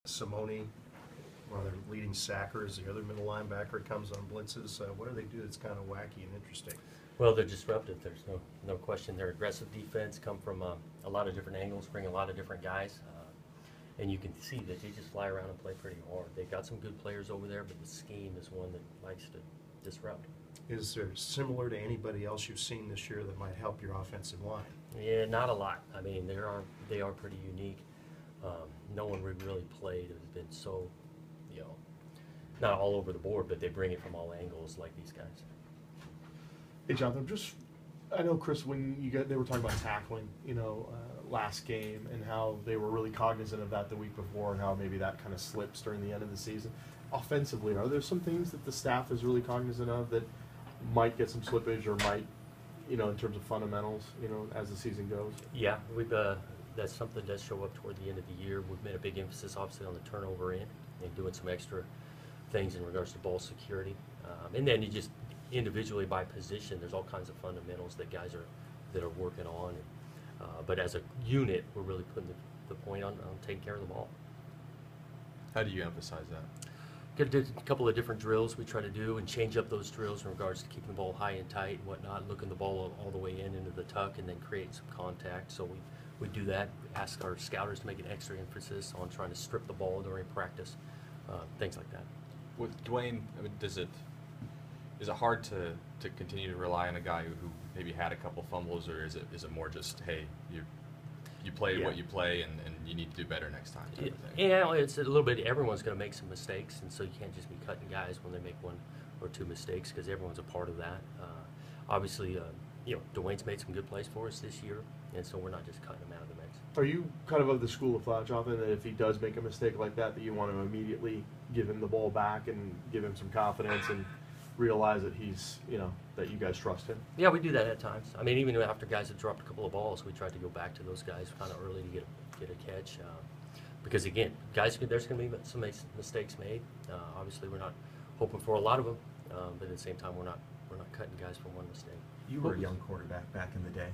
Simone, one of their leading sackers, the other middle linebacker, comes on blitzes. What do they do that's kind of wacky and interesting? Well, they're disruptive. There's no question. Their aggressive defense come from a lot of different angles, bring a lot of different guys, and you can see that they just fly around and play pretty hard. They've got some good players over there, but the scheme is one that likes to disrupt. Is there similar to anybody else you've seen this year that might help your offensive line? Yeah, not a lot. I mean, they are pretty unique. No one we've really played has been so, not all over the board, but they bring it from all angles like these guys. Hey, Jonathan, I know, Chris, when they were talking about tackling, last game and how they were really cognizant of that the week before and how maybe that kind of slips during the end of the season. Offensively, are there some things that the staff is really cognizant of that might get some slippage or might, in terms of fundamentals, as the season goes? Yeah, that's something that does show up toward the end of the year. We've made a big emphasis, obviously, on the turnover end and doing some extra things in regards to ball security. And then you just individually by position, there's all kinds of fundamentals that guys are working on. But as a unit, we're really putting the point on taking care of the ball. How do you emphasize that? Got a couple of different drills we try to do and change up those drills in regards to keeping the ball high and tight and whatnot, looking the ball all the way into the tuck and then create some contact. So we do that, ask our scouters to make an extra emphasis on trying to strip the ball during practice, things like that. With Dwayne, I mean, is it hard to continue to rely on a guy who maybe had a couple fumbles, or is it more just, hey, you played what you play and you need to do better next time type of thing? Yeah, it's a little bit, everyone's going to make some mistakes, and so you can't just be cutting guys when they make one or two mistakes because everyone's a part of that. Obviously, Dwayne's made some good plays for us this year, and so we're not just cutting him out of the mix. Are you kind of the school of thought, Jonathan, that if he does make a mistake like that you want to immediately give him the ball back and give him some confidence and realize that he's, that you guys trust him? Yeah, we do that at times. I mean, even after guys have dropped a couple of balls, we try to go back to those guys kind of early to get a catch. Because again, there's going to be some mistakes made. Obviously, we're not hoping for a lot of them, but at the same time, we're not cutting guys for one mistake. You were a young quarterback back in the day.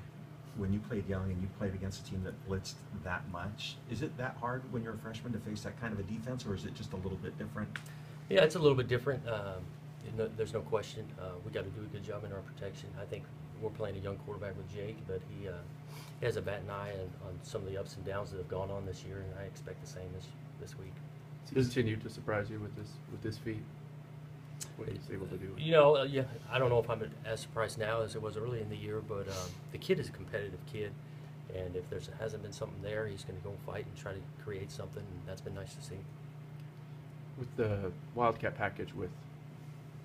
When you played young and you played against a team that blitzed that much, is it that hard when you're a freshman to face that kind of a defense, or is it just a little bit different? Yeah, it's a little bit different. There's no question. We got to do a good job in our protection. I think we're playing a young quarterback with Jake, but he has a bat and eye on some of the ups and downs that have gone on this year, and I expect the same this week. Does he continue to surprise you with this feat? What he's able to do? Yeah, I don't know if I'm as surprised now as it was early in the year, but the kid is a competitive kid, and if there hasn't been something there, he's going to go fight and try to create something, and that's been nice to see. With the Wildcat package with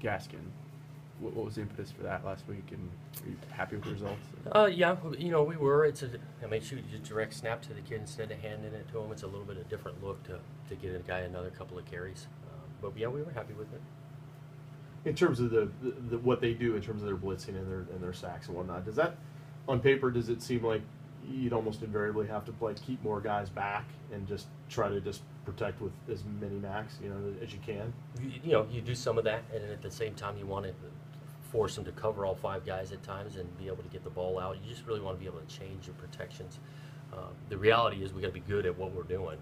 Gaskin, what was the impetus for that last week, and are you happy with the results? Yeah, we were. Shoot, you direct snap to the kid instead of handing it to him. It's a little bit of a different look to get a guy another couple of carries. But yeah, we were happy with it. In terms of the what they do in terms of their blitzing and their sacks and whatnot, does that, on paper, does it seem like you'd almost invariably have to keep more guys back and just try to protect with as many backs, as you can? You do some of that, and at the same time, you want to force them to cover all five guys at times and be able to get the ball out. You just really want to be able to change your protections. The reality is we got to be good at what we're doing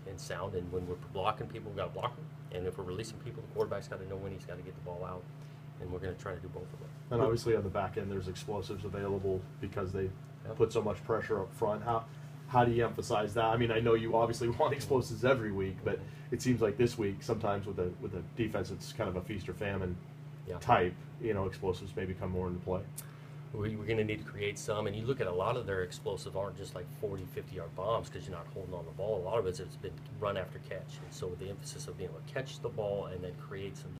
and sound. And when we're blocking people, we got to block them. And if we're releasing people, the quarterback's got to know when he's got to get the ball out. And we're going to try to do both of them. And obviously on the back end, there's explosives available because they put so much pressure up front. How do you emphasize that? I mean, I know you obviously want explosives every week, but it seems like this week, sometimes with a defense, it's kind of a feast or famine type. Explosives maybe come more into play. We're going to need to create some, and you look at a lot of their explosive aren't just like 40, 50-yard bombs because you're not holding on the ball. A lot of it's been run after catch, and so with the emphasis of being able to catch the ball and then create some